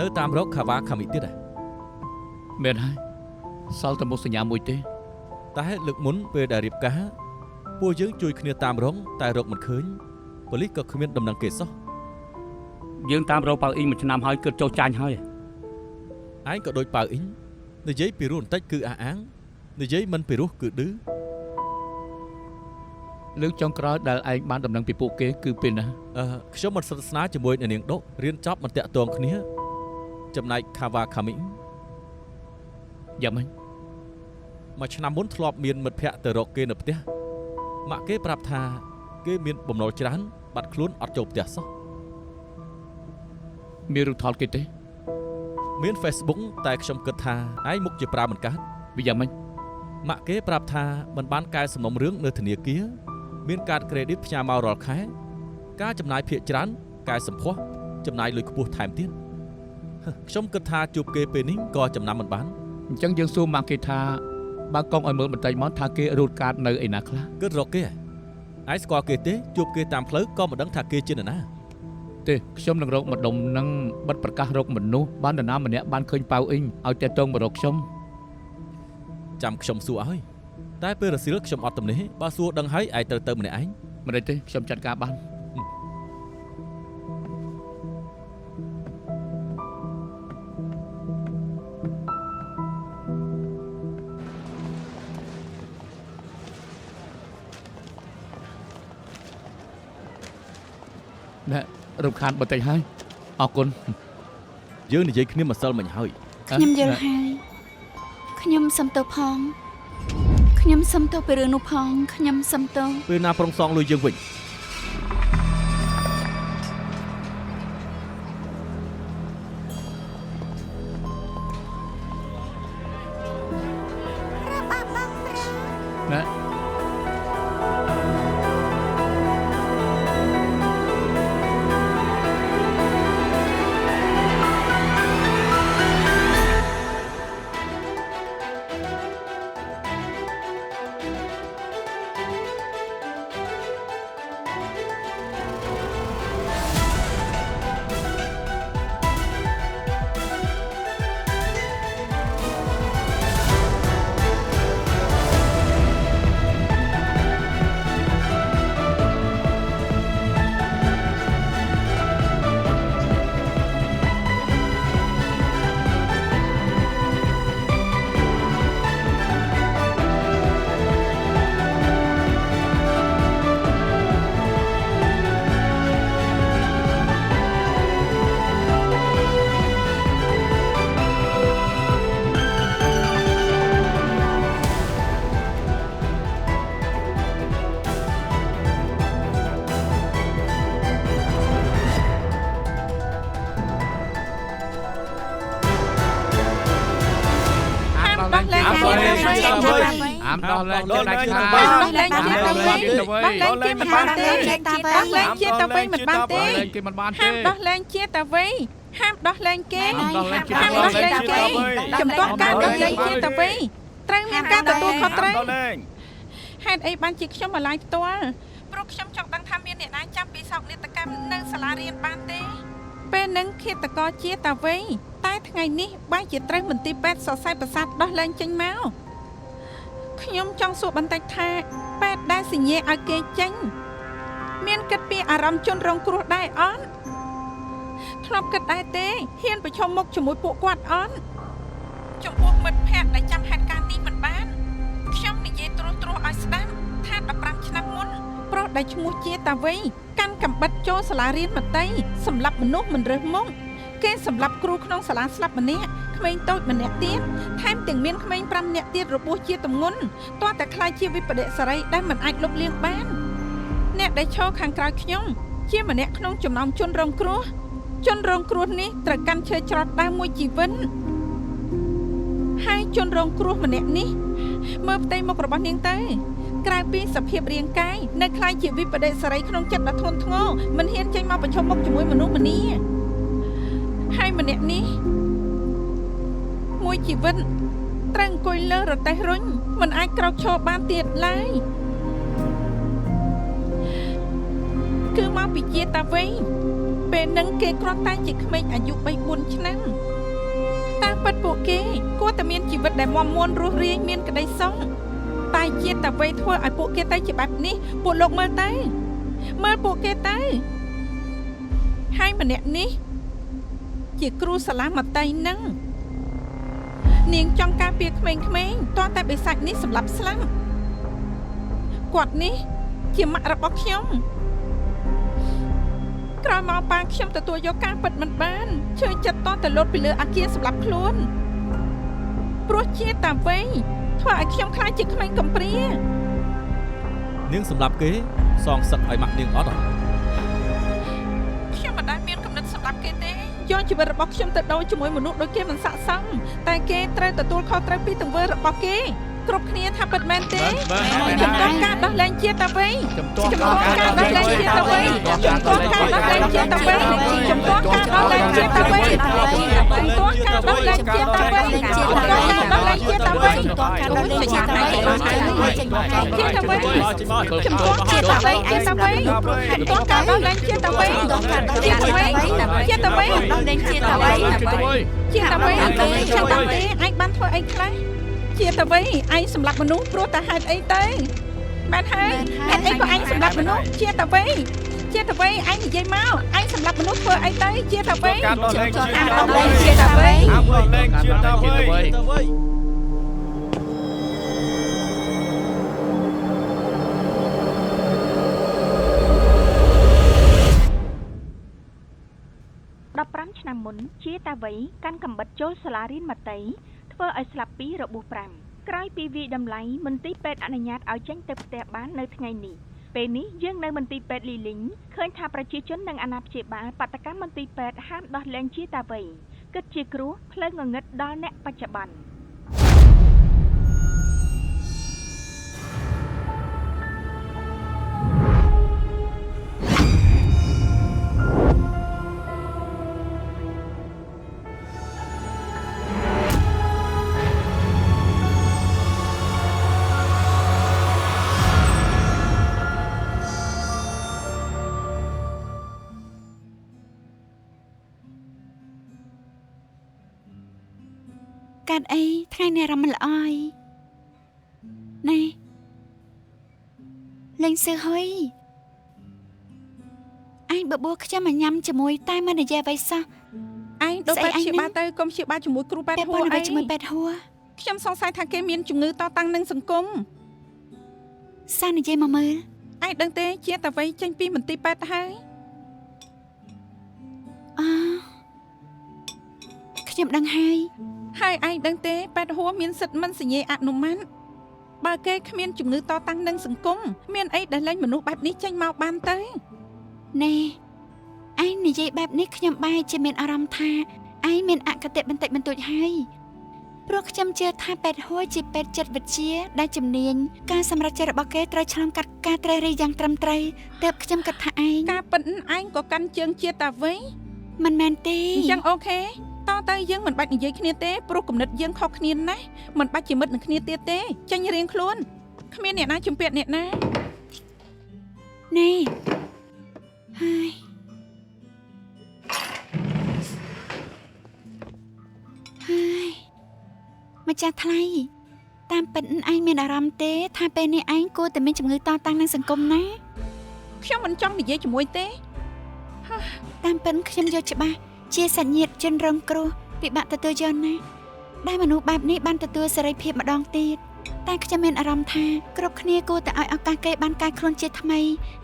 នៅតាមរកខាវ៉ាខាមីទៀតដែរមែនហើយសល់តែមុខសញ្ញាមួយទេតែលើកមុនពេលដែលរៀបការពួកយើងជួយគ្នាតាមរងតែរកមិនឃើញប៉ូលីសក៏គ្មានដំណឹងគេសោះយើងតាមរកប៉ៅអ៊ីងមួយឆ្នាំហើយគិតចោលចាញ់ហើយឯងក៏ដូចប៉ៅអ៊ីងនិយាយពីរោះបន្តិចគឺអះអាងនិយាយមិនពីរោះគឺឌឺលើកចុងក្រោយដែលឯងបានដំណឹងពីពួកគេគឺពេលណាខ្ញុំមិនស្និទ្ធស្នាលជាមួយនាងដុករៀនចប់មិនតាក់ទងគ្នាចំណែកខាវ៉ាខាមីយ៉ាងម៉េចមួយឆ្នាំមុនធ្លាប់មានមិត្តភ័ក្តិទៅរកគេនៅផ្ទះម៉ាក់គេប្រាប់ថាគេមានបំណុលច្រើនបាត់ខ្លួនអត់ចូលផ្ទះសោះមានរូបថតគេទេមាន Facebook តែខ្ញុំគិតថាឯងមុខជាប្រើមិនកើតវាយ៉ាងម៉េចម៉ាក់គេប្រាប់ថាមិនបានកែសំណុំរឿងនៅធនាគារមានកាតក្រេឌីតផ្ញើមករាល់ខែការចំណាយភាគច្រើនកែសម្ផស្សចំណាយលុយខ្ពស់ថែមទៀតខ្ញុំគិតថាជួបគេពេលនេះក៏ចំណាំមិនបានអញ្ចឹងយើងសួរម៉ាក់គេថាបើកុំឲ្យមើលបន្តិចមកថាគេរូតកាតនៅឯណាខ្លះគិតរកគេឯងស្គាល់គេទេជួបគេតាមផ្លូវក៏មិនដឹងថាគេជានរណាទេខ្ញុំនឹងរក ម្ដុំនឹងបិទប្រកាសរកមនុស្សបាននរណាម្នាក់បានឃើញប៉ៅអ៊ីងឲ្យតាក់ទងមករកខ្ញុំចាំខ្ញុំសួរឲ្យតែពេលរសៀលខ្ញុំអត់ទំនេរបើសួរដឹងហើយឯងត្រូវទៅម្នាក់ឯងមិនទេខ្ញុំចាត់ការបានណែរំខានបន្តិចហើយអរគុណយើងនិយាយគ្នាម្សិលមិញហើយខ្ញុំយល់ហើយខ្ញុំសុំទោសផងខ្ញុំសុំទោសពីរឿងនោះផងខ្ញុំសុំទោសពេលណាប្រងសងលុយយើងវិញណែអាមដោះលែងជាដាច់ខាតដោះលែងជាទៅវិញដោះលែងជាមិនបានទេដោះលែងជាទៅវិញមិនបានទេហាមដោះលែងជាទៅវិញហាមដោះលែងគេហាមដោះលែងគេចំពោះការដោះលែងជាទៅវិញត្រូវមានការទទួលខុសត្រូវហេតុអីបានជាខ្ញុំមកឡាយផ្ទាល់ព្រោះខ្ញុំចង់ដឹងថាមានអ្នកណាចាំពីសោកនាដកម្មនៅសាលារៀនបានទេពេលនឹងឃាតករជាទៅវិញតែថ្ងៃនេះបែរជាត្រូវមន្ទីរពេទ្យសរសៃប្រសាទដោះលែងចេញមកខ្ញុំចង់សួរបន្តិចថាពេទ្យដែលសញ្ញាឲ្យគេចេញមានគិតពីអារម្មណ៍ជនរងគ្រោះដែរអត់ធ្លាប់គិតដែរទេហ៊ានប្រឈមមុខជាមួយពួកគាត់អត់ចំពោះមិត្តភ័ក្តិដែលចាំហេតុការណ៍នេះមិនបានខ្ញុំនិយាយត្រួសឲ្យស្ដាប់ថា15ឆ្នាំមុនប្រុសដែលឈ្មោះជាតាវីកាន់កាំបិតចូលសាលារៀនមត្តេយ្យសម្រាប់មនុស្សមិនរើសមុខគេសម្រាប់គ្រូក្នុងសាលាស្លាប់ម្នាក់ក្មេងតូចម្នាក់ទៀតថែមទាំងមានក្មេង5នាក់ទៀតរបួសជាទម្ងន់ទាល់តែខ្លាចជាវិបដិសារីដែលមិនអាចលុបលាងបានអ្នកដែលឈរខាងក្រោយខ្ញុំជាម្នាក់ក្នុងចំណោមជនរងគ្រោះនេះត្រូវកាន់ឈើច្រត់ដើមមួយជីវិតហើយជនរងគ្រោះម្នាក់នេះមើលផ្ទៃមុខរបស់នាងទៅក្រៅពីសភាពរាងកាយនៅខ្លាចជាវិបដិសារីក្នុងចិត្តដ៏ធ្ងន់ធ្ងរមិនហ៊ានចេញមកប្រឈមមុខជាមួយមនុស្សម្នាហើយម្នាក់នេះមួយជីវិតត្រូវអង្គុយលើរទេះរុញមិនអាចក្រោកឈរបានទៀតឡើយគឺមកពីជាតាវី ពេលនឹងគេគ្រាន់តែជាក្មេងអាយុ 3-4 ឆ្នាំតាមពិតពួកគេគួរតែមានជីវិតដែលមាំមួនរស់រាយមានក្តីសុខតែជាតែអ្វីធ្វើឲ្យពួកគេទៅជាបែបនេះពួកលោកមើលពួកគេទៅហើយម្នាក់នេះជាគ្រូសាលាមត្តេយ្យនឹងនាងចង់ការពារក្មេងៗតើតែបិសាចនេះសម្លាប់ស្លាប់គាត់នេះជាម៉ាក់របស់ខ្ញុំក្រោយមកប៉ាខ្ញុំទទួលយកការពិតមិនបានជឿចិត្តតទៅលោតពីលើអាគារសម្លាប់ខ្លួនព្រោះជាតាវៃធ្វើឲ្យខ្ញុំខ្លាចជាក្មេងកំព្រានាងសម្លាប់គេសងសឹកឲ្យម៉ាក់នាងអត់ខ្ញុំមិនដែលមានគំនិតសម្លាប់គេទេយកជីវិតរបស់ខ្ញុំទៅដូរជាមួយមនុស្សដូចគេមិនស័ក្តិសមតែគេត្រូវទទួលខុសត្រូវពីទង្វើរបស់គេគ្រប់គ្នាថាពិតមែនទេចំពោះការដោះលែងជាតាវៃចំពោះការដោះលែងជាតាវៃចំពោះការដោះលែងជាតាវៃចំពោះការដោះលែងជាតាវៃចំពោះការដោះលែងជាតាវៃចំពោះការដោះលែងជាតាវៃចំពោះការដោះលែងជាតាវៃជាតាវៃចំពោះជាតាវៃអីតាវៃចំពោះការដោះលែងជាតាវៃជាតាវៃជាតាវៃដោះលែងជាតាវៃជាតាវៃចាំតាទេឯងបានធ្វើអីខ្លះជាតាវៃឯងសម្លាប់មនុស្សព្រោះតែហេតុអីទៅបានហើយហេតុអីក៏ឯងសម្លាប់មនុស្សជាតាវៃឯងនិយាយមកឯងសម្លាប់មនុស្សធ្វើអីទៅជាតាវៃជាតាវៃ15 ឆ្នាំមុនជាតាវៃកាន់កាំបិតចូលសាលារៀនមត្តេយ្យធ្វើឲ្យស្លាប់2របួស5ក្រោយពីវាយតម្លៃមន្ទីរពេទ្យអនុញ្ញាតឲ្យចេញទៅផ្ទះបាននៅថ្ងៃនេះពេលនេះយើងនៅមន្ទីរពេទ្យលីលីងឃើញថាប្រជាជននិងអាណាព្យាបាលបាតកម្មមន្ទីរពេទ្យហាមដោះលែងជាតាវៃគិតជាគ្រោះផ្លូវងងឹតដល់អ្នកបច្ចុប្បន្នកាត់អីថ្ងៃនេះអារម្មណ៍មិនល្អយណែលេងសើហុយឯងបបួលខ្ញុំមកញ៉ាំជាមួយតែមិននិយាយអ្វីសោះឯងដូចបែបព្យាបាលទៅកុំព្យាបាលជាមួយគ្រូពេទ្យហួរអីជាមួយពេទ្យហួរខ្ញុំសង្ស័យថាគេមានជំងឺតតាំងនឹងសង្គមសានិយាយមកមើលឯងដឹងទេជាតាវៃចេញពីមន្ទីរពេទ្យហើយខ្ញុំដឹងហើយឯងដឹងទេពេទ្យហួរមានសិទ្ធិមិនសញ្ញេអនុម័តបើគេគ្មានជំងឺតតាំងនឹងសង្គមមានអីដែលលែងមនុស្សបែបនេះចេញមកបានទៅណែឯងនិយាយបែបនេះខ្ញុំបែរជាមានអារម្មណ៍ថាឯងមានអគតិបន្តិចបន្តួចហើយព្រោះខ្ញុំជឿថាពេទ្យហួរជាពេទ្យចិត្តវិទ្យាដែលជំនាញការសម្រេចចិត្តរបស់គេត្រូវឆ្លងកាត់ការត្រិះរិះយ៉ាងត្រឹមត្រូវទើបខ្ញុំគិតថាឯងការពិតឯងក៏កាន់ជើងជាតាវៃមិនមែនទេអញ្ចឹងអូខេតើទៅយើងមិនបាច់និយាយគ្នាទេព្រោះគំនិតយើងខុសគ្នាណាស់មិនបាច់ជាមិត្តនឹងគ្នាទៀតទេចាញ់រៀងខ្លួនគ្មានអ្នកណាជំពាក់អ្នកណាណែហើយម្ចាស់ថ្លៃតាមពិតឯងមានអារម្មណ៍ទេថាពេលនេះឯងគួរតែមានជំងឺតតាំងនឹងសង្គមណាខ្ញុំមិនចង់និយាយជាមួយទេតាមពិតខ្ញុំយល់ច្បាស់ជាសញ្ញាជនរងគ្រោះពិបាកទទួលយកណាស់ដែលមនុស្សបែបនេះបានទទួលសេរីភាពម្ដងទៀតតែខ្ញុំមានអារម្មណ៍ថាគ្រប់គ្នាគួរតែឲ្យឱកាសគេបានកែខ្លួនជាថ្មី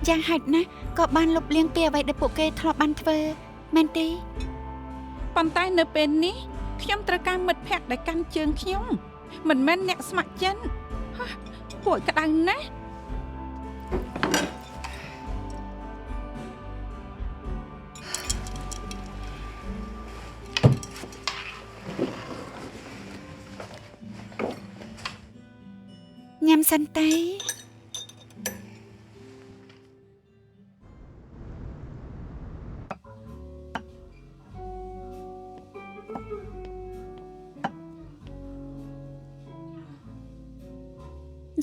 យ៉ាងហោចណាស់ក៏បានលុបលាងពីអ្វីដែលពួកគេធ្លាប់បានធ្វើមែនទេប៉ុន្តែនៅពេលនេះខ្ញុំត្រូវការមិត្តភក្តិដែលកាន់ជើងខ្ញុំមិនមែនអ្នកស្ម័គ្រចិត្តពួកក្តៅណាស់ញ៉ាំសិនទេយ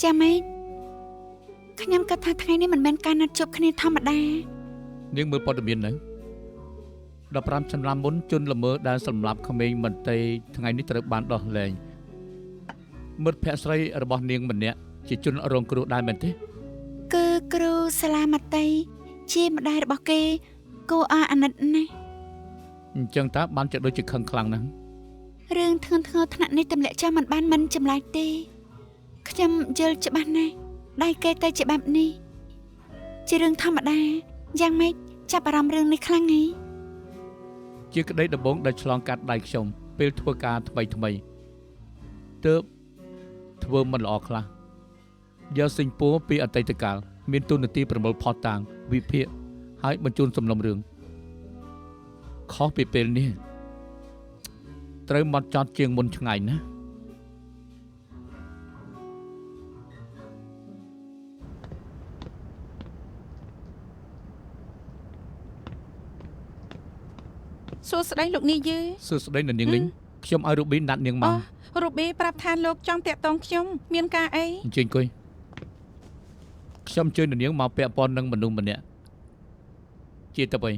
៉ាម៉េចខ្ញុំគិតថាថ្ងៃនេះមិនមែនការណាត់ជួបគ្នាធម្មតានាងមើលព័ត៌មានហ្នឹង 15ឆ្នាំមុនជនល្មើសដែលសម្លាប់ក្មេងមន្ត្រីថ្ងៃនេះត្រូវបានដោះលែងមិត្តភក្តិស្រីរបស់នាងម្នាក់ជាជនរងគ្រោះដែរមែនទេគឺគ្រូសាលាមត្តេយ្យជាម្ដាយរបស់គេគួរឲ្យអាណិតណាស់ អញ្ចឹងតើបានចិត្តដូចជាខឹងខ្លាំងណាស់ រឿងធ្ងន់ធ្ងរថ្នាក់នេះទម្លាក់ចោលមិនបានមិនចម្លែកទេខ្ញុំយល់ច្បាស់ណាស់ដៃគេទៅជាបែបនេះជារឿងធម្មតាយ៉ាងម៉េចចាប់អារម្មណ៍រឿងនេះខ្លាំងហី ជាក្តីដំបងដែលឆ្លងកាត់ដៃខ្ញុំពេលធ្វើការថ្មីទើបធ្វើមិនល្អខ្លះយកសិញពួរពីអតីតកាលមានទូនាទីប្រមូលផុសតាងវិភាគហើយបញ្ជូនសំណុំរឿងខុសពីពេលនេះត្រូវមកចត់ជាងមុនឆ្ងាយណា សួស្ដីលោកនាយឺ សួស្ដីនាងលីងខ្ញុំឲ្យរូប៊ីណាត់នាងមក រូប៊ីប្រាប់ថាលោកចង់តាក់ទងខ្ញុំមានការអី អញ្ជើញអង្គុយខ្ញុំជួយនាងមកពាក់ព័ន្ធនឹងមនុស្សម្នាក់ជាទៅវិញ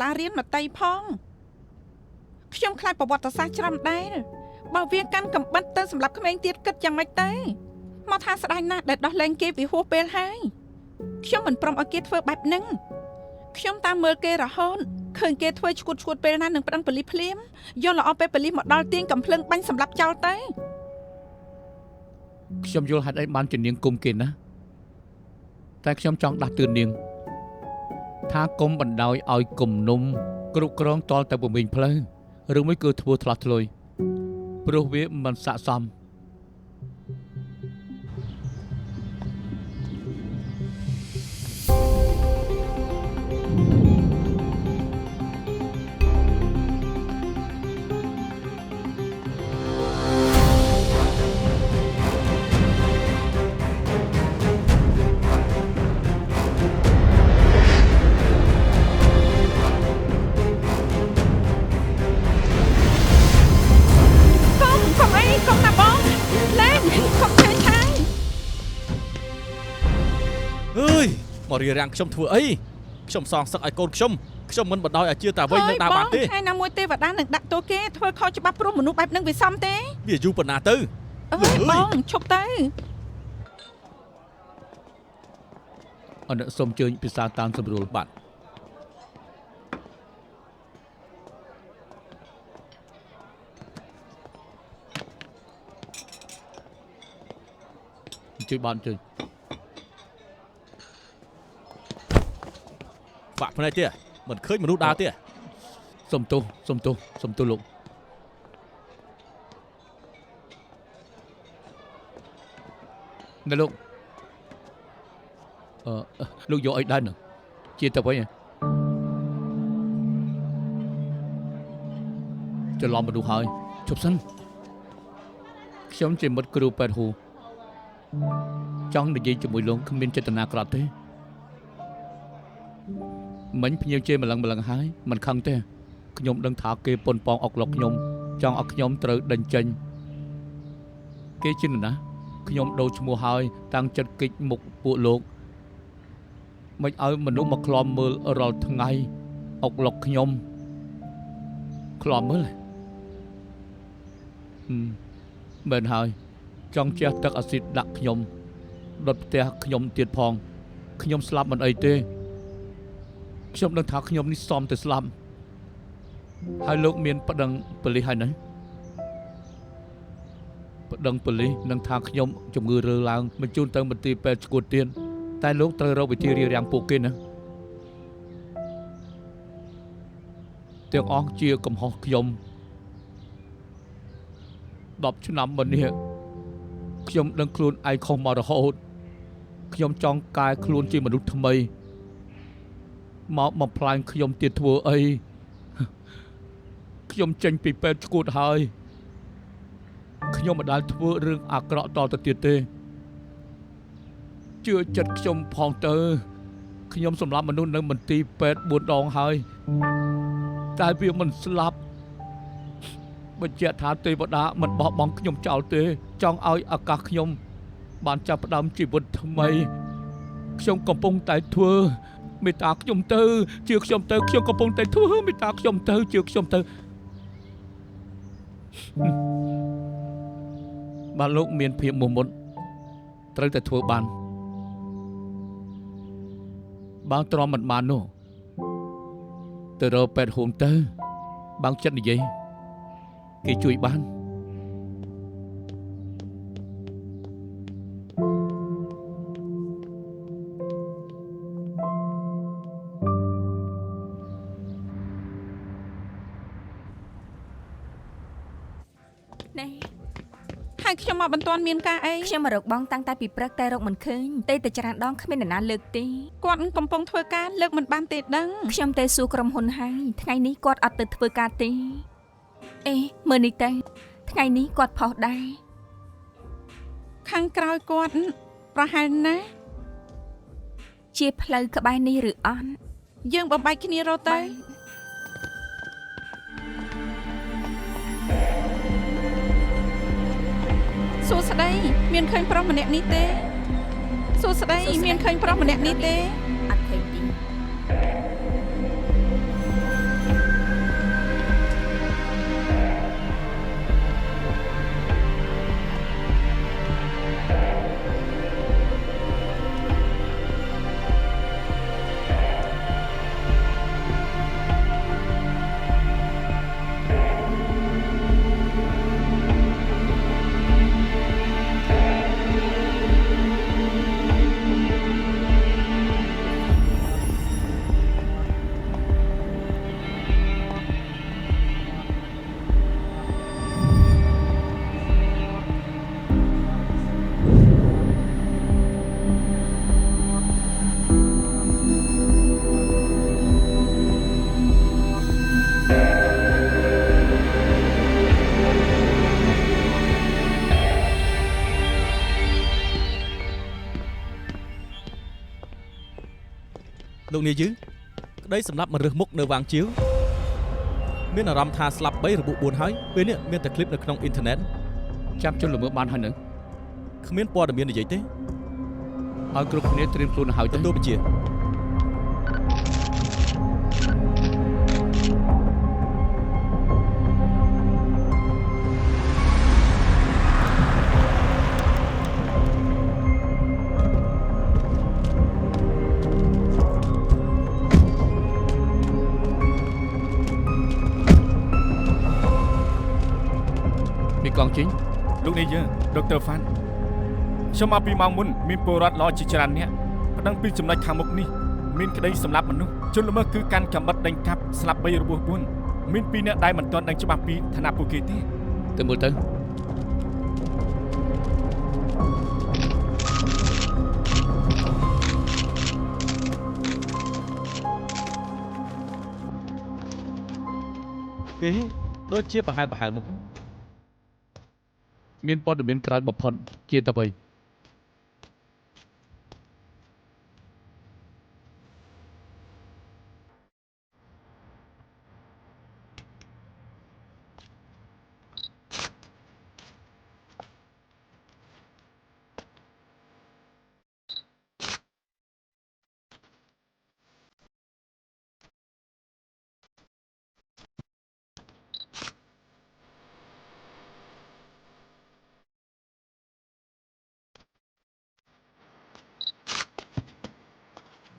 ឡារៀនមតីផងខ្ញុំខ្លាចប្រវត្តិសាស្ត្រច្រើនដែរបើវាកាន់កំបិតទៅសម្រាប់ក្មេងទៀតគិតយ៉ាងម៉េចទៅមកថាស្ដាយណាស់ដែលដោះលែងគេពីហួសពេលហើយខ្ញុំមិនព្រមឲ្យគេធ្វើបែបហ្នឹងខ្ញុំតាមមើលគេរហូតឃើញគេធ្វើឈួតពេលណានឹងប្តឹងប៉ូលីសភ្លាមយកល្អពេលប៉ូលីសមកដល់ទាញកំភ្លើងបាញ់សម្លាប់ចោលទៅ ខ្ញុំយល់ហេតុអីបានជានាងគុំគេណាតែខ្ញុំចង់ដាស់តឿននាងថាគុំបណ្ដោយឲ្យគំនុំគ្រប់គ្រងតលទៅពំវិញផ្លូវឬមួយគឺធ្វើថ្លោះធ្លុយព្រោះវាមិនស័ក្តិសម មករៀបរៀងខ្ញុំធ្វើអីខ្ញុំសងសឹកឲ្យកូនខ្ញុំមិនបណ្ដោយឲ្យជឿតាវិញនឹងដើរបានទេ ថ្ងៃណាមួយទេវតានឹងដាក់ទោសគេធ្វើខុសច្បាប់ព្រោះមនុស្សបែបហ្នឹងវាសមទេ វាយូរប៉ុណ្ណាទៅ បងឈប់ទៅ អនុសូមជើញពិសាតាមស្រួលបាទជួយបានជួយ បាក់ផ្នែកទៀតមិនឃើញមនុស្សដើរទៀត សុំទោសលោកណែលោកលោកយកអីដែរនឹងជាទៅវិញច្រឡំមនុស្សហើយជប់សិនខ្ញុំជាមិត្តគ្រូប៉ែតហ៊ូចង់និយាយជាមួយលោកគ្មានចេតនាអាក្រក់ទេ មិញភ្ញៀវជេរម្លឹងហើយមិនខឹងទេ ខ្ញុំដឹងថាគេប៉ុនប៉ងអុកឡុកខ្ញុំចង់ឲ្យខ្ញុំត្រូវដេញចេញគេជិនណាខ្ញុំដូរឈ្មោះហើយតាំងចិត្តគិចមុខពួកលោកមិនឲ្យមនុស្សមកក្លំមើលរាល់ថ្ងៃអុកឡុកខ្ញុំក្លំមើលមែនហើយចង់ជះទឹកអាស៊ីតដាក់ខ្ញុំដុតផ្ទះខ្ញុំទៀតផងខ្ញុំស្លាប់មិនអីទេខ្ញុំដឹងថាខ្ញុំនេះសមតែស្លាប់ហើយលោកមានប្តឹងប៉ូលីសហើយណាប្តឹងប៉ូលីសនឹងថាខ្ញុំជំងឺរើឡើងបញ្ជូនទៅមន្ទីរពេទ្យឈួតទៀតតែលោកត្រូវរកវិធីរារាំងពួកគេណាទាំងអស់ជាកំហុសខ្ញុំ10ឆ្នាំមុននេះខ្ញុំដឹងខ្លួនឯងខុសមករហូតខ្ញុំចង់កែខ្លួនជាមនុស្សថ្មីមកបំផ្លាញខ្ញុំទៀតធ្វើអីខ្ញុំចេញពីពេទ្យឈួតហើយខ្ញុំមិនដែលធ្វើរឿងអាក្រក់តទៅទៀតទេជឿចិត្តខ្ញុំផងទៅខ្ញុំសម្លាប់មនុស្សនៅមន្ទីរពេទ្យ4ដងហើយតែវាមិនស្លាប់បញ្ជាក់ថាទេវតាមិនបោះបង់ខ្ញុំចោលទេចង់ឲ្យឱកាសខ្ញុំបានចាប់ផ្ដើមជីវិតថ្មីខ្ញុំកំពុងតែធ្វើមេត្តាខ្ញុំទៅជឿខ្ញុំទៅខ្ញុំកំពុងតែធ្វើមេត្តាខ្ញុំទៅជឿខ្ញុំទៅបាទលោកមានភាពមោះមុតត្រូវតែធ្វើបានបើទ្រាំមិនបាននោះទៅរកពេទ្យហូមទៅបើចិត្តនិយាយគេជួយបានហើយខ្ញុំមកមិនទាន់មានការអីខ្ញុំមករកបងតាំងតែពីព្រឹកតែរកមិនឃើញតែច្រើនដងគ្មាននរណាលើកទេគាត់កំពុងធ្វើការលើកមិនបានទេដឹងខ្ញុំទៅសួរក្រុមហ៊ុនហើយថ្ងៃនេះគាត់អត់ទៅធ្វើការទេអេមើលនេះទៅថ្ងៃនេះគាត់ផុសដែរខាងក្រោយគាត់ប្រហែលណាជាផ្លូវក្បែរនេះឬអត់យើងបំបែកគ្នារត់ទៅសួស្ដីមានឃើញប្រុសម្នាក់នេះទេសួស្ដីមានឃើញប្រុសម្នាក់នេះទេអត់ឃើញទេលោកនាយឺក្តីសម្លាប់មិនរើសមុខនៅវាងជាវមានអារម្មណ៍ថាស្លាប់3របួស4ហើយពេលនេះមានតែคลิปនៅក្នុងអ៊ីនធឺណិតចាប់ជនល្មើសបានហើយនឹងគ្មានព័ត៌មាននិយាយទេឲ្យគ្រប់គ្នាត្រៀមខ្លួនហើយទទួលបញ្ជាកងជិញលោកនាយដុកទ័រហ្វាន់ខ្ញុំមកពីម៉ោងមុនមានពលរដ្ឋល្អជាច្រើនអ្នកប្តឹងពីចំណុចខាងមុខនេះមានក្តីសម្លាប់មនុស្សជនល្មើសគឺកាន់កាំបិតដេញកាប់ស្លាប់3របួស4មាន2អ្នកដែលមិនទាន់ដឹងច្បាស់ពីឋានៈពួកគេទេទៅមើលទៅគេដូចជាប្រហែលមុខមានព័ត៌មានក្រោយបំផុតជាតអ្វី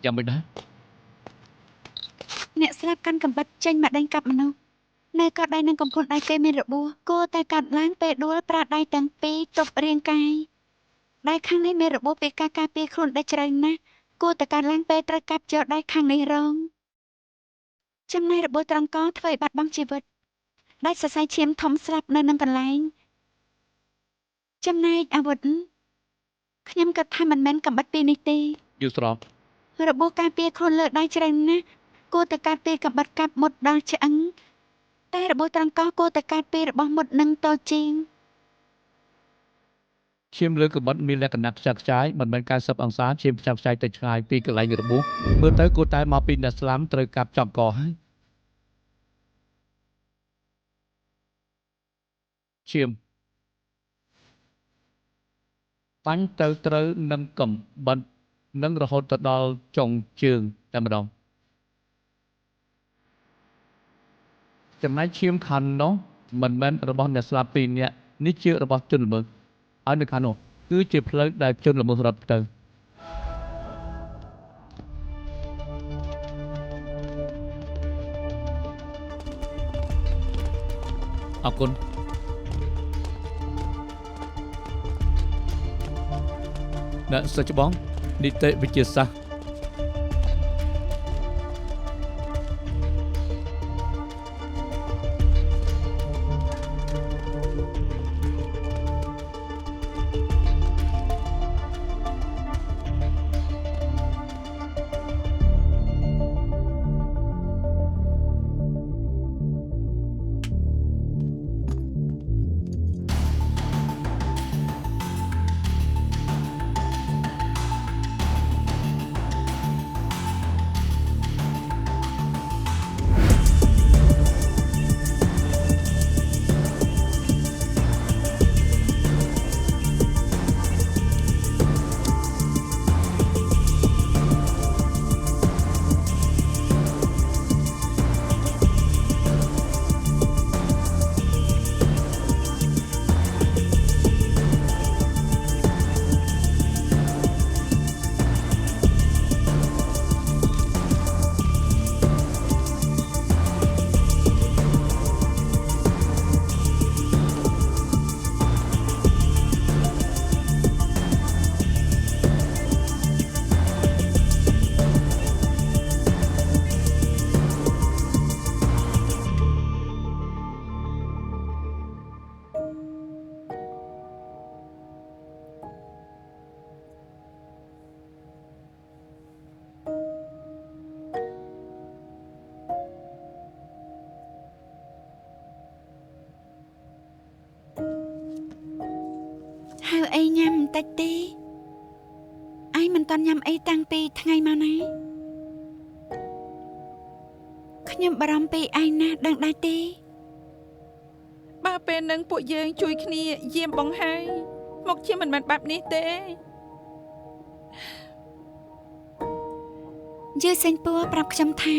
យ៉ាងមិនដែរ អ្នកស្លាប់កាន់កំបិតចេញមកដេញកាប់មនុស្សនៅកដៃនឹងកំពូលដៃគេមានរបួសគួរតែកាត់ឡើងពេលដួលប្រាដៃទាំងពីរទប់រាងកាយដៃខាងនេះមានរបួសពីការការពារខ្លួនដែលជ្រៅណាស់គួរតែកាត់ឡើងពេលត្រូវកាប់យកដៃខាងនេះរងចំណែករបួសត្រង់កធ្វើឲ្យបាត់បង់ជីវិតដាច់សរសៃឈាមធំស្លាប់នៅនឹងកន្លែងចំណែកអាវុធខ្ញុំគិតថាមិនមែនកំបិតពីរនេះទេ យល់ស្រប របួសការពារខ្លួនលើដៃជ្រៅណាស់គួរតែកាត់ពីកំបិតកាប់មុតដល់ឆ្អឹងតែរបួសត្រង់កគួរតែកាត់ពីរបស់មុតនឹងតូចជាង ឈាមលើកបិតមានលក្ខណៈខ្ចាត់ខ្ចាយមិនមែន90អង្សាឈាមខ្ចាត់ខ្ចាយទៅឆ្ងាយពីកន្លែងរបួសមើលទៅគួរតែមកពីអ្នកស្លាប់ត្រូវកាប់ចំកហើយឈាមបាញ់ទៅត្រូវនឹងកំបិតនឹងរហូតទៅដល់ចុងជើងតែម្ដងចំណែកឈាមខាងនោះមិនមែនរបស់អ្នកស្លាប់ពីរនាក់នេះជារបស់ជនល្មើសហើយនៅខាងនោះគឺជាផ្លូវដែលជនល្មើសរត់ទៅអរគុណអ្នកសិស្សច្បងនីតិវិទ្យាសាស្ត្រ ហៅអីញ៉ាំបន្តិចទេឯងមិនតាន់ញ៉ាំអីតាំងពីថ្ងៃមកណាខ្ញុំបារម្ភពីឯងណាស់ដឹងដែរទេ បើពេលនឹងពួកយើងជួយគ្នាយាមបង្ហាញមកជាមិនមែនបែបនេះទេ យឺសេងពួរប្រាប់ខ្ញុំថា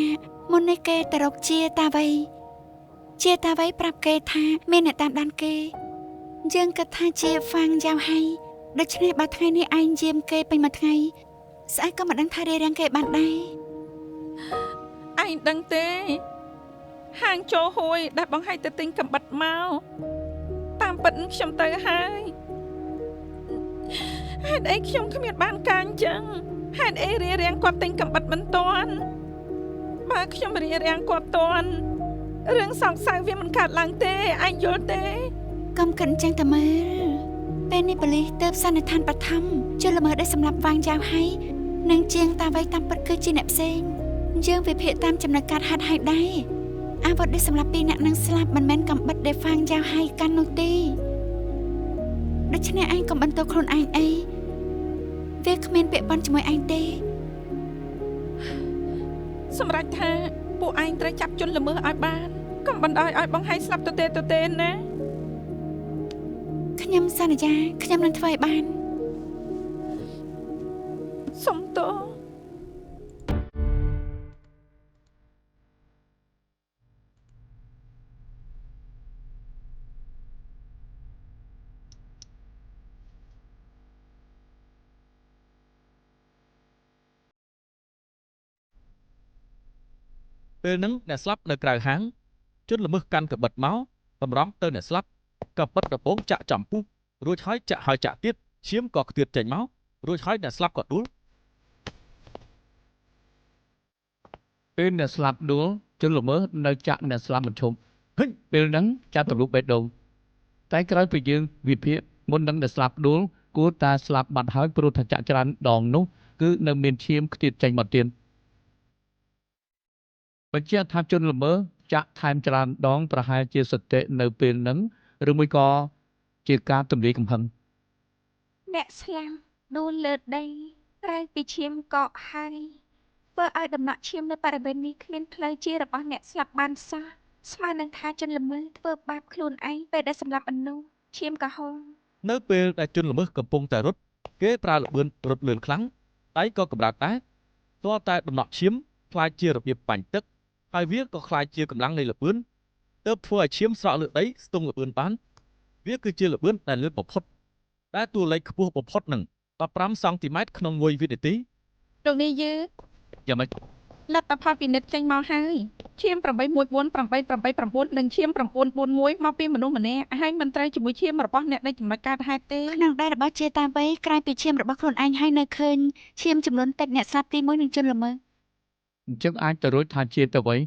មុននេះគេទៅរកជាតាវៃប្រាប់គេថាមានអ្នកតាមដានគេយើងគិតថាជាហ្វាំងយ៉ាវហៃដូច្នេះបើថ្ងៃនេះឯងយាមគេពេញមួយថ្ងៃស្អែកក៏មិនដឹងថារារាំងគេបានដែរ ឯងដឹងទេហាងចូលហួយដែលបង្ហាញទៅទិញកំបិតមកតាមពិតខ្ញុំទៅហើយហេតុអីខ្ញុំគ្មានបានការអញ្ចឹងហេតុអីរារាំងគាត់ទិញកំបិតមិនទាន់បើខ្ញុំរារាំងគាត់ទាន់រឿងសោកសៅវាមិនកើតឡើងទេឯងយល់ទេ កុំគិតអញ្ចឹងតែមើលពេលនេះប៉ូលីសទើបសន្និដ្ឋានបឋមជលល្មើសដែលសម្លាប់វាងយ៉ាវហៃនិងជាងតាវៃតាមពិតគឺជាអ្នកផ្សេងយើងវិភាគតាមចំណុចកាត់ហាត់ហើយដែរអាវុធដែលសម្លាប់ពីរអ្នកនឹងស្លាប់មិនមែនកំបិតដែលវាងយ៉ាវហៃកាន់នោះទេដូច្នេះឯងកុំបន្ទោសខ្លួនឯងអីវាគ្មានពាក្យបន់ជាមួយឯងទេ សម្រាប់ថាពួកឯងត្រូវចាប់ជនល្មើសឲ្យបានកុំបណ្ដោយឲ្យបង្ហាញស្លាប់ទៅទេណា ខ្ញុំសន្យាខ្ញុំនឹងធ្វើឲ្យបាន សុំទោស ពេលហ្នឹងអ្នកស្លាប់នៅក្រៅហាងជនល្មើសកាន់កបិតមកបំរុងទៅអ្នកស្លាប់កបិតកំពុងចាក់ចំពុះរួចហើយចាក់ទៀតឈាមក៏ខ្ទាតចេញមករួចហើយអ្នកស្លាប់ក៏ដួល ពេលអ្នកស្លាប់ដួលជនល្មើសនៅចាក់អ្នកស្លាប់មិនឈប់ពេលហ្នឹងចាប់ទៅលុបបេះដូងតែក្រោយពីយើងវិភាគមុននឹងអ្នកស្លាប់ដួលគួរតែស្លាប់បាត់ហើយព្រោះថាចាក់ច្រើនដងនោះគឺនៅមានឈាមខ្ទាតចេញមកទៀតបញ្ជាក់ថាជនល្មើសចាក់ថែមច្រើនដងប្រហែលជាសតិនៅពេលហ្នឹងឬមួយក៏ជាការទម្លាយកំហឹង អ្នកស្លាប់ដួលលើដីក្រៅពីឈាមកកហើយធ្វើឲ្យដំណក់ឈាមនៅបរិវេណនេះគ្មានផ្លូវជារបស់អ្នកស្លាប់បានសោះស្មើនឹងថាជនល្មើសធ្វើបាបខ្លួនឯងពេលដែលសម្លាប់មនុស្សឈាមក្រហម នៅពេលដែលជនល្មើសកំពុងតែរត់គេប្រើល្បឿនរត់លឿនខ្លាំងដៃក៏កម្រើកដែរទាល់តែដំណក់ឈាមខ្លាយជារបៀបបាញ់ទឹកហើយវាក៏ខ្លាយជាកម្លាំងនៃល្បឿនទើបធ្វើឲ្យឈាមស្រក់លើដីស្ទង់ល្បឿនបានវាគឺជាល្បឿនដែលលឿនបំផុតដែលតួលេខខ្ពស់បំផុតនឹង15សង់ទីម៉ែត្រក្នុង1វិនាទី លោកនាយយ៉ាងម៉េច លទ្ធផលពិនិត្យចេញមកហើយឈាម8148889និងឈាម941មកពីមនុស្សម្នាក់ហើយមិនត្រូវជាមួយឈាមរបស់អ្នកដែលចំណុចកើតហេតុទេ ក្នុងដៃរបស់ជាតាវៃក្រៅពីឈាមរបស់ខ្លួនឯងហើយនៅឃើញឈាមចំនួនតិចអ្នកស្លាប់ទី1នឹងជនល្មើស អញ្ចឹងអាចទៅរួចថាជាទៅវិញ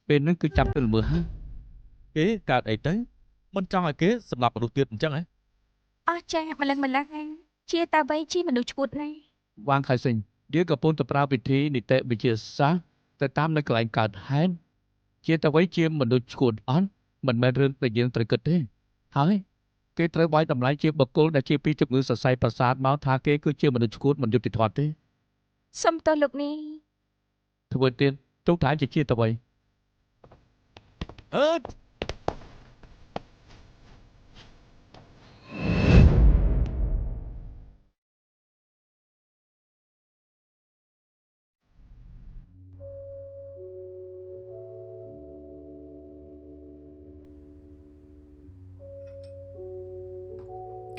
ពេលហ្នឹងគឺចាប់ជនល្មើសហើយ គេកើតអីទៅមិនចង់ឲ្យគេសម្លាប់មនុស្សទៀតអញ្ចឹងហ៎ អស់ចាម្លឹងជាតាវៃជាមនុស្សឈួតណាស់ វាងខៃសិញយើងកំពុងតែប្រើវិធីនីតិវិទ្យាសាស្ត្រទៅតាមនៅកន្លែងកើតហេតុជាទៅវិញជាមនុស្សឈួតអត់មិនមែនរឿងដែលយើងត្រូវគិតទេហើយគេត្រូវវាយតម្លៃជាបុគ្គលដែលជាពីជំងឺសរសៃប្រសាទមកថាគេគឺជាមនុស្សឈួតមិនយុត្តិធម៌ទេ សុំទោសលោកនាយ ធ្វើទៀតទុកថាជាទៅវិញ អឺ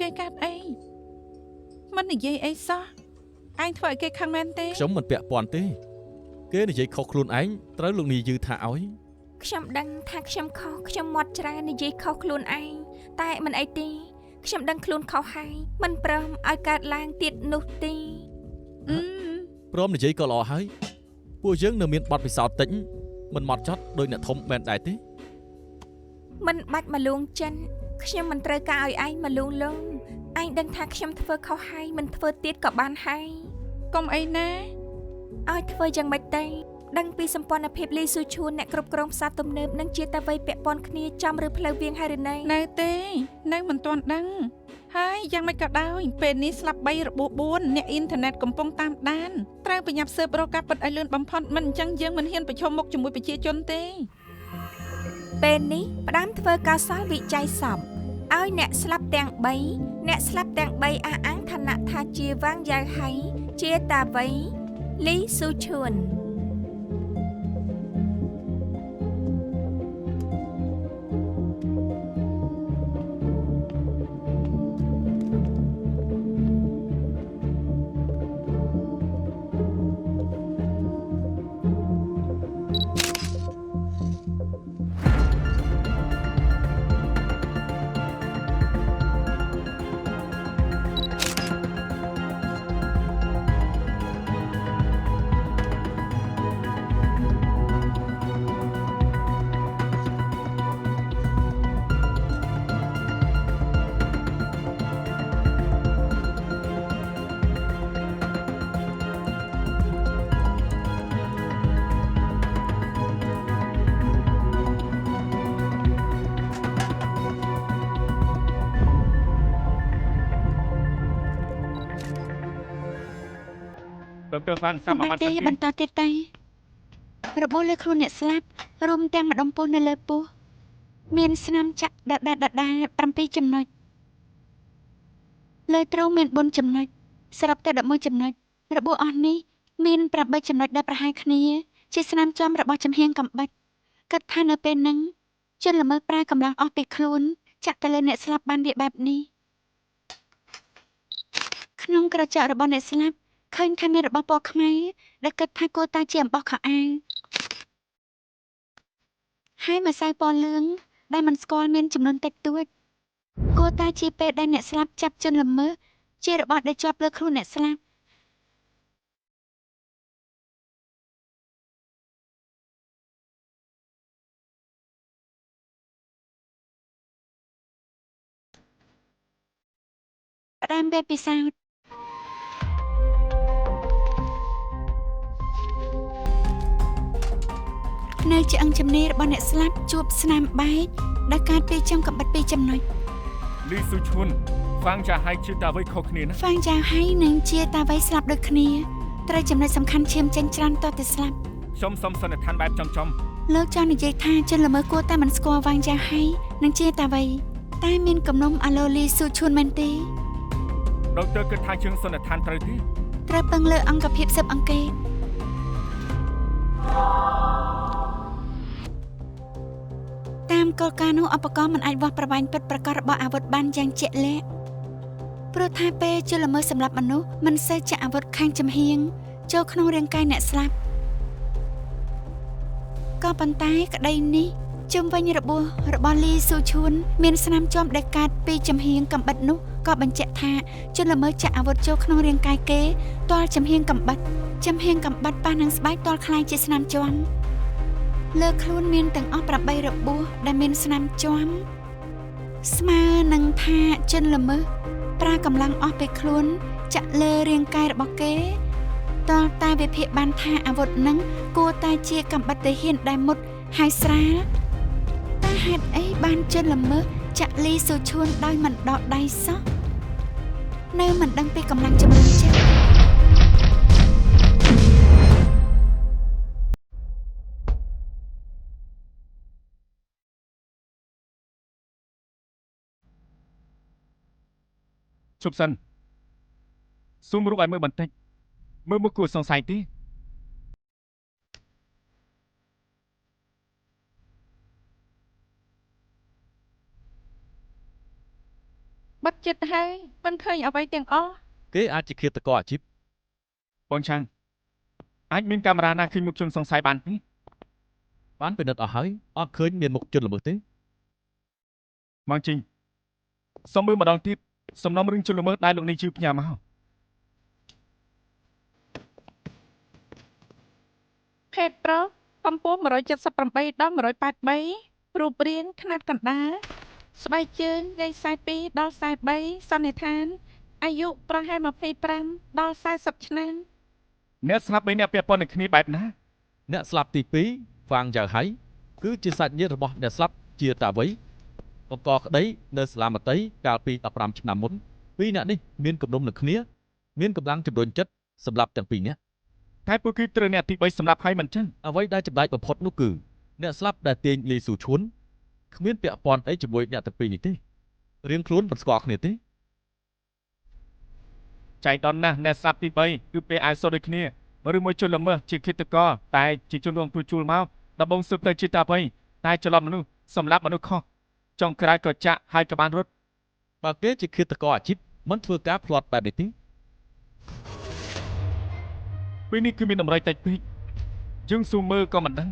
គេកាត់អីមិននិយាយអីសោះឯងធ្វើឲ្យគេខឹងមែនទេ ខ្ញុំមិនពាក់ព័ន្ធទេគេនិយាយខុសខ្លួនឯងត្រូវលោកនាយយឺថាឲ្យ ខ្ញុំដឹងថាខ្ញុំខុសខ្ញុំមាត់ច្រើននិយាយខុសខ្លួនឯងតែមិនអីទេខ្ញុំដឹងខ្លួនខុសហើយមិនព្រមឲ្យកើតឡើងទៀតនោះទេ ព្រមនិយាយក៏ល្អហើយពួកយើងនៅមានបទពិសោធន៍តិចមិនមកចត់ដោយអ្នកធំមែនដែរទេ មិនបាច់មកលួងចិនខ្ញុំមិនត្រូវការឲ្យឯងមកលួងលោមឯងដឹងថាខ្ញុំធ្វើខុសហើយមិនធ្វើទៀតក៏បានហើយក ុំអីណា ឲ្យធ្វើយ៉ាងម៉េចទៅដឹងពីសម្ព័ន្ធភាពលីស៊ូឈួនអ្នកគ្រប់គ្រងផ្សារទំនើបនិងជាតាវៃពាក់ព័ន្ធគ្នាចំឬផ្លូវវាងហើយឬណី នៅទេនៅមិនទាន់ដឹងហើយយ៉ាងម៉េចក៏ដោយពេលនេះស្លាប់3របួស4អ្នកអ៊ីនធឺណិតកំពុងតាមដានត្រូវប្រញាប់ស៊ើបរកការពិតឲ្យលឿនបំផុតមិនអញ្ចឹងយើងមិនហ៊ានប្រឈមមុខជាមួយប្រជាជនទេ ពេលនេះផ្ដាំធ្វើការសល់វិច័យសពឲ្យអ្នកស្លាប់ទាំង3អ្នកស្លាប់ទាំង3អះអាងឋានៈថាជាវាងយ៉ាវហៃជាតាវៃលីស៊ូឈួន Dr. Fan សា សម្ ម ប អា ត្តិ ម ទេបន្តទៀតទៅរបួសលើខ្លួនអ្នកស្លាប់រួមទាំងម្ដុំពោះនៅលើពោះមានស្នាមចាក់ដដែល7ចំណុចលើទ្រូងមាន4ចំណុចសរុបទៅ11ចំណុចរបួសអស់នេះមាន8ចំណុចដែលប្រហែលគ្នាជាស្នាមចំរបស់ចំហៀងកំបិតគិតថានៅពេលហ្នឹងជនល្មើសប្រើកម្លាំងអស់ពីខ្លួនចាក់ទៅលើអ្នកស្លាប់បានវាបែបនេះក្នុងក្រចករបស់អ្នកស្លាប់ឃើញថាមានរបស់ពណ៌ខ្មៅដែលគិតថាគួរតែជាអំបោះខោអាវ ហើយម្សៅពណ៌លឿងដែលមិនស្គាល់មានចំនួនតិចតួចគួរតែជាពេលដែលអ្នកស្លាប់ចាប់ជនល្មើសជារបស់ដែលជាប់លើខ្លួនអ្នកស្លាប់ផ្ដើមពេលពិសោធន៍នៅឆ្អឹងជំនាញរបស់អ្នកស្លាប់ជួបស្នាមបែកដែលកើតពីចំកាំបិតពីរចំណុច លីស៊ូឈុនហ្វាងចាហៃជាតាវៃខុសគ្នាណា ហ្វាងចាវហៃនិងជាតាវៃស្លាប់ដូចគ្នាត្រូវចំណុចសំខាន់ឈាមចេញច្រើនតទៅស្លាប់ ខ្ញុំសុំសន្និដ្ឋានបែបចំ លោកចង់និយាយថាជនល្មើសគួរតែមិនស្គាល់ហ្វាងចាវហៃនិងជាតាវៃតែមានគំនុំអាឡូលីស៊ូឈួនមែនទេ ដុកទ័រគិតថាជើងសន្និដ្ឋានត្រូវទេ ត្រូវពឹងលើអង្គភាពស៊ើបអង្កេតតាមគោលការណ៍នោះឧបករណ៍មិនអាចវាស់ប្រវែងពិតប្រាកដរបស់អាវុធបានយ៉ាងជាក់លាក់ព្រោះថាពេលជនល្មើសសម្លាប់មនុស្សមិនសូវចាក់អាវុធខាងចំហៀងចូលក្នុងរាងកាយអ្នកស្លាប់ក៏ប៉ុន្តែក្តីនេះជុំវិញរបួសរបស់លីស៊ូឈួនមានស្នាមជាប់ដែលកើតពីចំហៀងកំបិតនោះក៏បញ្ជាក់ថាជនល្មើសចាក់អាវុធចូលក្នុងរាងកាយគេទាល់ចំហៀងកំបិតប៉ះនឹងស្បែកទាល់คล้ายជាស្នាមជាំលើខ្លួនមានទាំងអស់8របួសដែលមានស្នាមជាំស្មើនឹងថាជនល្មើសប្រើកម្លាំងអស់ពេលខ្លួនចាក់លើរាងកាយរបស់គេតើតែវិភាគបានថាអាវុធនឹងគួរតែជាកំបិតទាហានដែលមុតហើយស្រាលតែហេតុអីបានជនល្មើសចាក់លីស៊ូឈួនដោយមិនដកដៃសោះនៅមិនដឹងពីកម្លាំងចម្រុះចិត្ត ជប់សិនស៊ូមរូបឲ្យមើលបន្តិចមើលមុខគួរសង្ស័យទេ បិទចិត្តហើយមិនឃើញអ្វីទាំងអស់ គេអាចជាឃាតករអាជីព បងឆាំងអាចមានកាមេរ៉ាណាឃើញមុខជនសង្ស័យបានទេ បានពិនិត្យអស់ហើយអត់ឃើញមានមុខជនល្មើសទេ មកជីងសុំមើលម្ដងទៀតសំណុំរឿងជនល្មើសដែលលោកនេះជឿផ្ញើមក ភេទប្រុសកម្ពស់178ដល់183រូបរាងខ្នាតកណ្ដាលស្បែកជើងវ័យ42ដល់43សន្និដ្ឋានអាយុប្រហែល25ដល់40ឆ្នាំ អ្នកស្លាប់3នាក់ពាក់ព័ន្ធនឹងគ្នាបែបណា អ្នកស្លាប់ទី2ហ្វាងចាវហៃគឺជាសាច់ញាតិរបស់អ្នកស្លាប់ជាតាវៃបង្កក្តីនៅសាលាមតីកាលពី15ឆ្នាំមុនពីរអ្នកនេះមានគំនុំនឹងគ្នាមានកម្លាំងជំរុញចិត្តសម្រាប់ទាំងពីរនាក់ តែពួកគេត្រូវអ្នកទី3សម្រាប់ហើយមិនចឹង អ្វីដែលចម្លែកបំផុតនោះគឺអ្នកស្លាប់ដែលទាញលីស៊ូឈួនគ្មានពាក់ព័ន្ធអីជាមួយអ្នកទាំងពីរនេះទេរៀងខ្លួនមិនស្គាល់គ្នាទេ ចៃដន្យណាស់អ្នកស្លាប់ទី3គឺពេលអាយសុទ្ធដូចគ្នាឬមួយជនល្មើសជាឃាតករតែជាជនរងគ្រោះជួលមកដំបងស៊ើបទៅជាតាវៃតែច្រឡំមនុស្សសម្លាប់មនុស្សខុសចុងក្រោយក៏ចាក់ហើយក៏បានរត់ បើគេជាឃាតករអាជីពមិនធ្វើការផ្្លាត់បែបនេះទេ ពេលនេះគឺមានតម្រុយតិចពេកយើងស៊ូមើលក៏មិនដឹង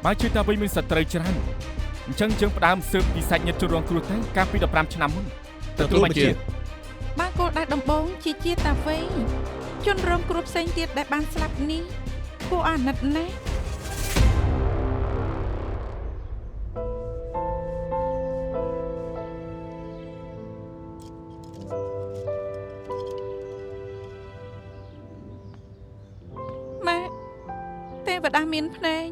បើជឿតាវៃមានសត្រូវច្រើនអញ្ចឹងយើងផ្ដើមស៊ើបពីសាច់ញាតិជនរងគ្រោះទៅកាលពី15ឆ្នាំមុនទទួលបញ្ជា បានគោលដៅដំបូងជាតាវៃជនរងគ្រោះផ្សេងទៀតដែលបានស្លាប់នេះគួរអាណិតណាស់ម៉ាក់ទេវតាមានភ្នែក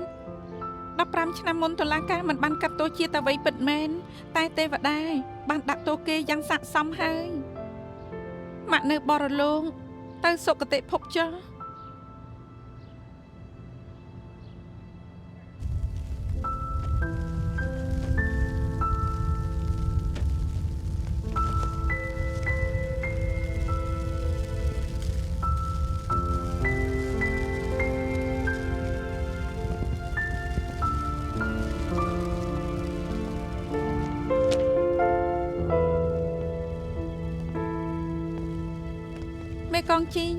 15ឆ្នាំមុនតុលាការមិនបានកាត់ទោសជាតាវៃពិតមែនតែទេវតាបានដាក់ទោសគេយ៉ាងស័ក្តិសមហើយម៉ាក់នៅបរលោកទៅសុគតិភពចុះ មេកងជីង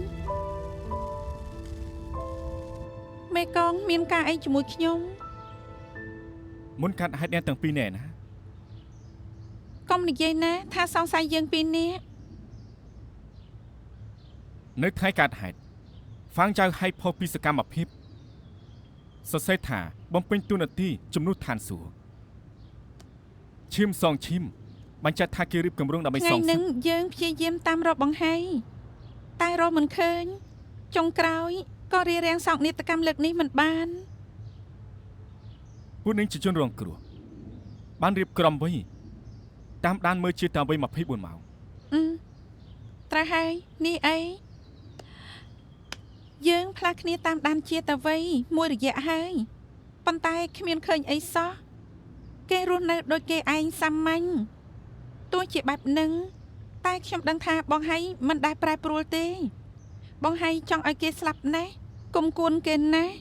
មេ មេកងមានការអីជាមួយខ្ញុំ មុនកាត់ហេតុអ្នកទាំងពីរនេះណា កុំនិយាយណាថាសង្ស័យយើងពីរនាក់ នៅថ្ងៃកាត់ហេតុហ្វាងចៅឲ្យផុសពីសកម្មភាពសរសេរថាបំពេញទូនាទីជំនួសឋានសួគ៌ឈីមសងឈីមបញ្ជាក់ថាគេរៀបគម្រោងដើម្បីសង ថ្ងៃ សឹ នឹង ក យើងព្យាយាមតាមរកបង្ហាយតែរកមិនឃើញចុងក្រោយក៏រារាំងសោកនាដកម្មលើកនេះមិនបាន ពួកនឹងជាជនរងគ្រោះបានរៀបក្រុមវិញតាមដានមើលជាតាមវិញ24ម៉ោង ត្រូវហើយនេះអីយើងផ្លាស់គ្នាតាមដានជាតាវៃមួយរយៈហើយប៉ុន្តែគ្មានឃើញអីសោះគេរស់នៅដូចគេឯងសាមញ្ញទោះជាបែបហ្នឹងតែខ្ញុំដឹងថាបងហៃមិនដែលប្រែប្រួលទេបងហៃចង់ឲ្យគេស្លាប់ណាស់កុំគួនគេណាស់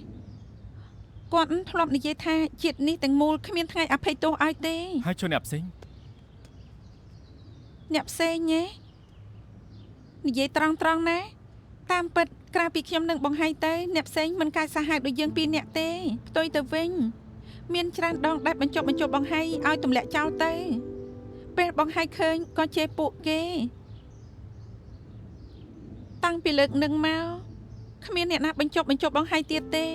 គាត់ធ្លាប់និយាយថាជាតិនេះទាំងមូលគ្មានថ្ងៃអភ័យទោសឲ្យទេ ហើយចូលអ្នកផ្សេង អ្នកផ្សេងញ៉េនិយាយត្រង់ណាតាមពិតក្រៅពីខ្ញុំនឹងបង្ហាញទៅអ្នកផ្សេងមិនកាចសាហាវដូចយើងពីរនាក់ទេផ្ទុយទៅវិញមានច្រើនដងដែលបញ្ចុះបញ្ចូលបង្ហាញឲ្យទម្លាក់ចោលទៅពេលបង្ហាញឃើញក៏ជេរពួកគេតាំងពីលើកនឹងមកគ្មានអ្នកណាបញ្ចុះបញ្ចូលបង្ហាញទៀតទេ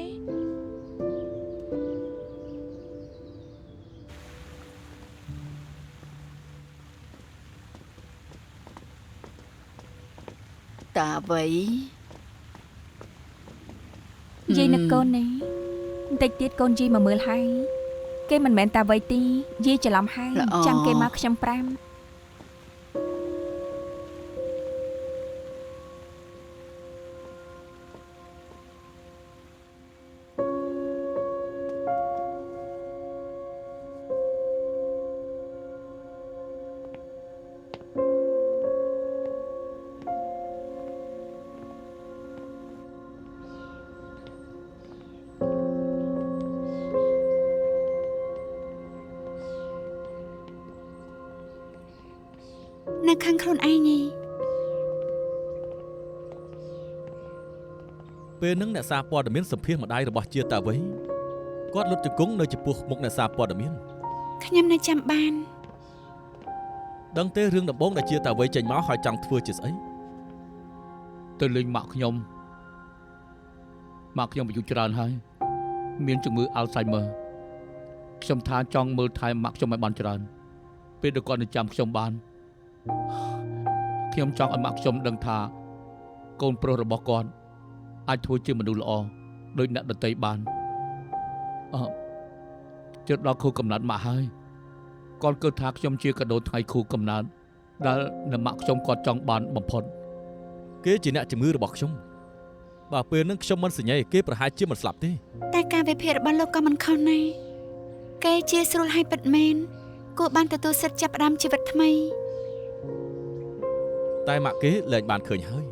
តាវៃ យាយនឹកកូននេះបន្តិចទៀតកូនយាយមកមើលហើយគេមិនមែនតាវៃទីយាយច្រឡំហើយចាំគេមកខ្ញុំ5 នៅខាងខ្លួនឯងនេះ ពេលនឹងអ្នកសារព័ត៌មានសម្ភាសម្ដាយរបស់ជាតាវៃគាត់លុតជង្គង់នៅចំពោះមុខអ្នកសារព័ត៌មាន ខ្ញុំនៅចាំបាន ដឹងទេរឿងដំបូងដែលជាតាវៃចេញមកហើយចង់ធ្វើជាស្អី ទៅលេងម៉ាក់ខ្ញុំអាយុច្រើនហើយមានជំងឺ Alzheimer ខ្ញុំថាចង់មើលថែម៉ាក់ខ្ញុំឲ្យបានច្រើនពេលដែលគាត់នៅចាំខ្ញុំបានខ្ញុំចង់ឲ្យម៉ាក់ខ្ញុំដឹងថាកូនប្រុសរបស់គាត់អាចធ្វើជាមនុស្សល្អដូចអ្នកដទៃបានជិតដល់ខួបកំណើតម៉ាក់ហើយគាត់គិតថាខ្ញុំជាកាដូថ្ងៃខួបកំណើតដែលនៅម៉ាក់ខ្ញុំគាត់ចង់បានបំផុត គេជាអ្នកជំងឺរបស់ខ្ញុំបើពេលនឹងខ្ញុំមិនសញ្ញេគេប្រហែលជាមិនស្លាប់ទេ តែការវិភាគរបស់លោកក៏មិនខុសណាស់គេជាស្រួលឲ្យពិតមែនគួរបានទទួលសិទ្ធិចាប់ផ្ដើមជីវិតថ្មី តែម៉ាក់គេលែងបានឃើញហើយ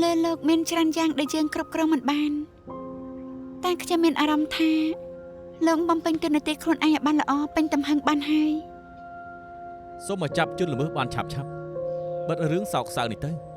លើលោកមានច្រើនយ៉ាងដែលយើងគ្រប់គ្រងមិនបានតែខ្ញុំមានអារម្មណ៍ថាលោកបំពេញតួនាទីខ្លួនឯងឲ្យបានល្អពេញទំហឹងបានហើយ សូមមកចាប់ជនល្មើសបានឆាប់បិទរឿងសោកសៅនេះទៅ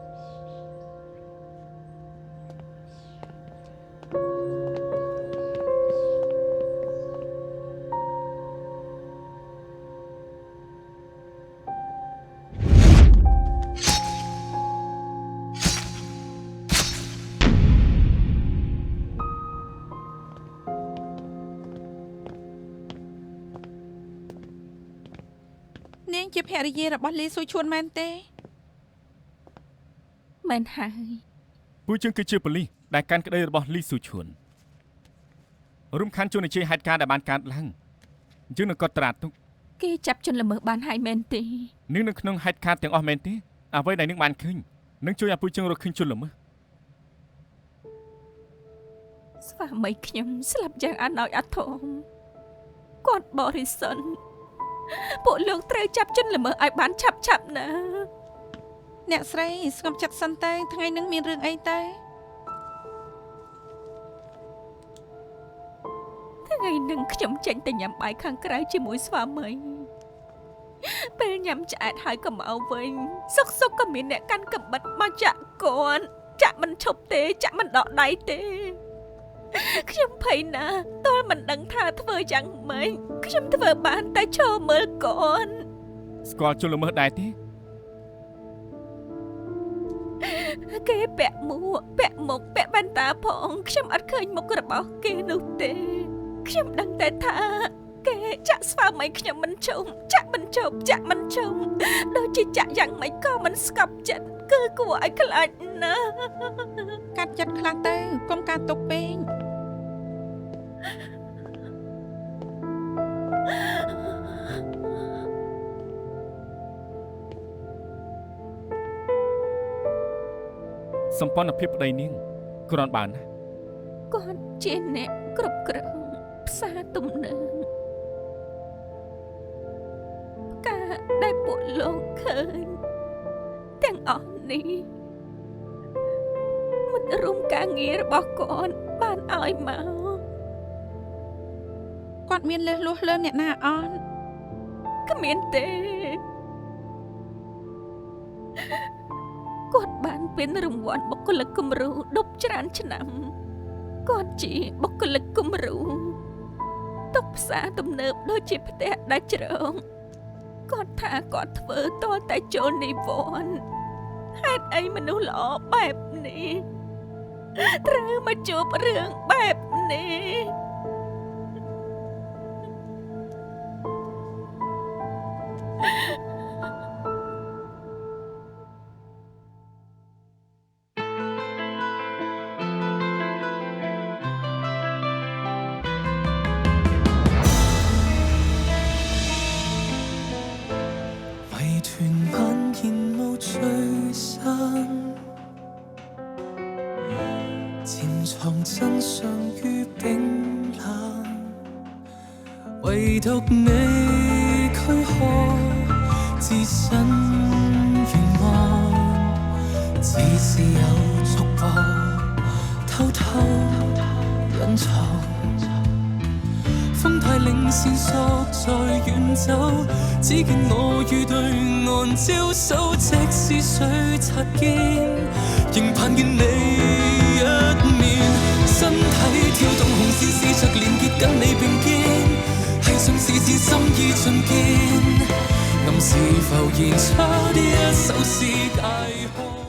នាងជាភរិយារបស់លីស៊ូឈួនមែនទេ មែនហើយ ពួកយើងគឺជាប៉ូលីសដែលកាន់ក្តីរបស់លីស៊ូឈួនរួមខណ្ឌជួនជាហេតុការណ៍ដែលបានកើតឡើងយើងនឹងកត់ត្រាទុក គេចាប់ជនល្មើសបានហើយមែនទេ នឹងនៅក្នុងហេតុការណ៍ទាំងអស់មែនទេអ្វីដែលនឹងបានឃើញនឹងជួយឲ្យពួកយើងរកឃើញជនល្មើស ស្វាមីខ្ញុំស្លាប់យ៉ាងអាណោចអាធមគាត់បរិសុទ្ធពួកលោកត្រូវចាប់ជនល្មើសឲ្យបានឆាប់ណា អ្នកស្រីស្ងប់ចិត្តសិនទៅថ្ងៃនឹងមានរឿងអីទៅ ថ្ងៃនឹងខ្ញុំចេញទៅញ៉ាំបាយខាងក្រៅជាមួយស្វាមីពេលញ៉ាំឆ្អែតហើយក៏មកវិញសុកក៏មានអ្នកកាន់កាំបិតមកចាក់គាត់ចាក់មិនឈប់ទេចាក់មិនដកដៃទេ ខ្ញុំភ័យណាស់តើមិនដឹងថាធ្វើយ៉ាងម៉េចខ្ញុំធ្វើបានតែឈរមើលកូន ស្គាល់ជនល្មើសដែរទេ គេពាក់មួកពាក់មុខពាក់វ៉ែនតាផងខ្ញុំអត់ឃើញមុខរបស់គេនោះទេខ្ញុំដឹងតែថាគេចាក់ស្វាមីខ្ញុំមិនជុំចាក់មិនជប់ចាក់មិនជុំដូចជាចាក់យ៉ាងម៉េចក៏មិនស្កប់ចិត្តគឺគួរឲ្យខ្លាចណាស់ កាត់ចិត្តខ្លះទៅកុំការទុកពេក សម្ព័ន្ធភាពប្តីនាងគ្រាន់បើណាស់ គាត់ជាអ្នកគ្រប់គ្រងផ្សារទំនើបការដែលពួកលោកឃើញទាំងអស់នេះមិនរួមការងាររបស់គាត់បានឲ្យមក គាត់មានលេសលួសលើអ្នកណាអត់ គ្មានទេគាត់បានពេញរង្វាន់បុគ្គលិកគំរូ10ច្រើនឆ្នាំគាត់ជាបុគ្គលិកគំរូតុបផ្សារទំនើបដូចជាផ្ទះដាច់ជ្រងគាត់ថាគាត់ធ្វើតលតែចូលនិវត្តន៍ហេតុអីមនុស្សល្អបែបនេះត្រូវមកជួបរឿងបែបនេះ 唯獨你軀殼置身懸幻，只是有束縛偷偷隱藏。風帶領線索在遠走，只見我與對岸招手，即使水擦肩，仍盼見你一面。身體跳動，紅線試着連結跟你並肩。繫上視線，心意盡見，暗示浮現出一首詩大學。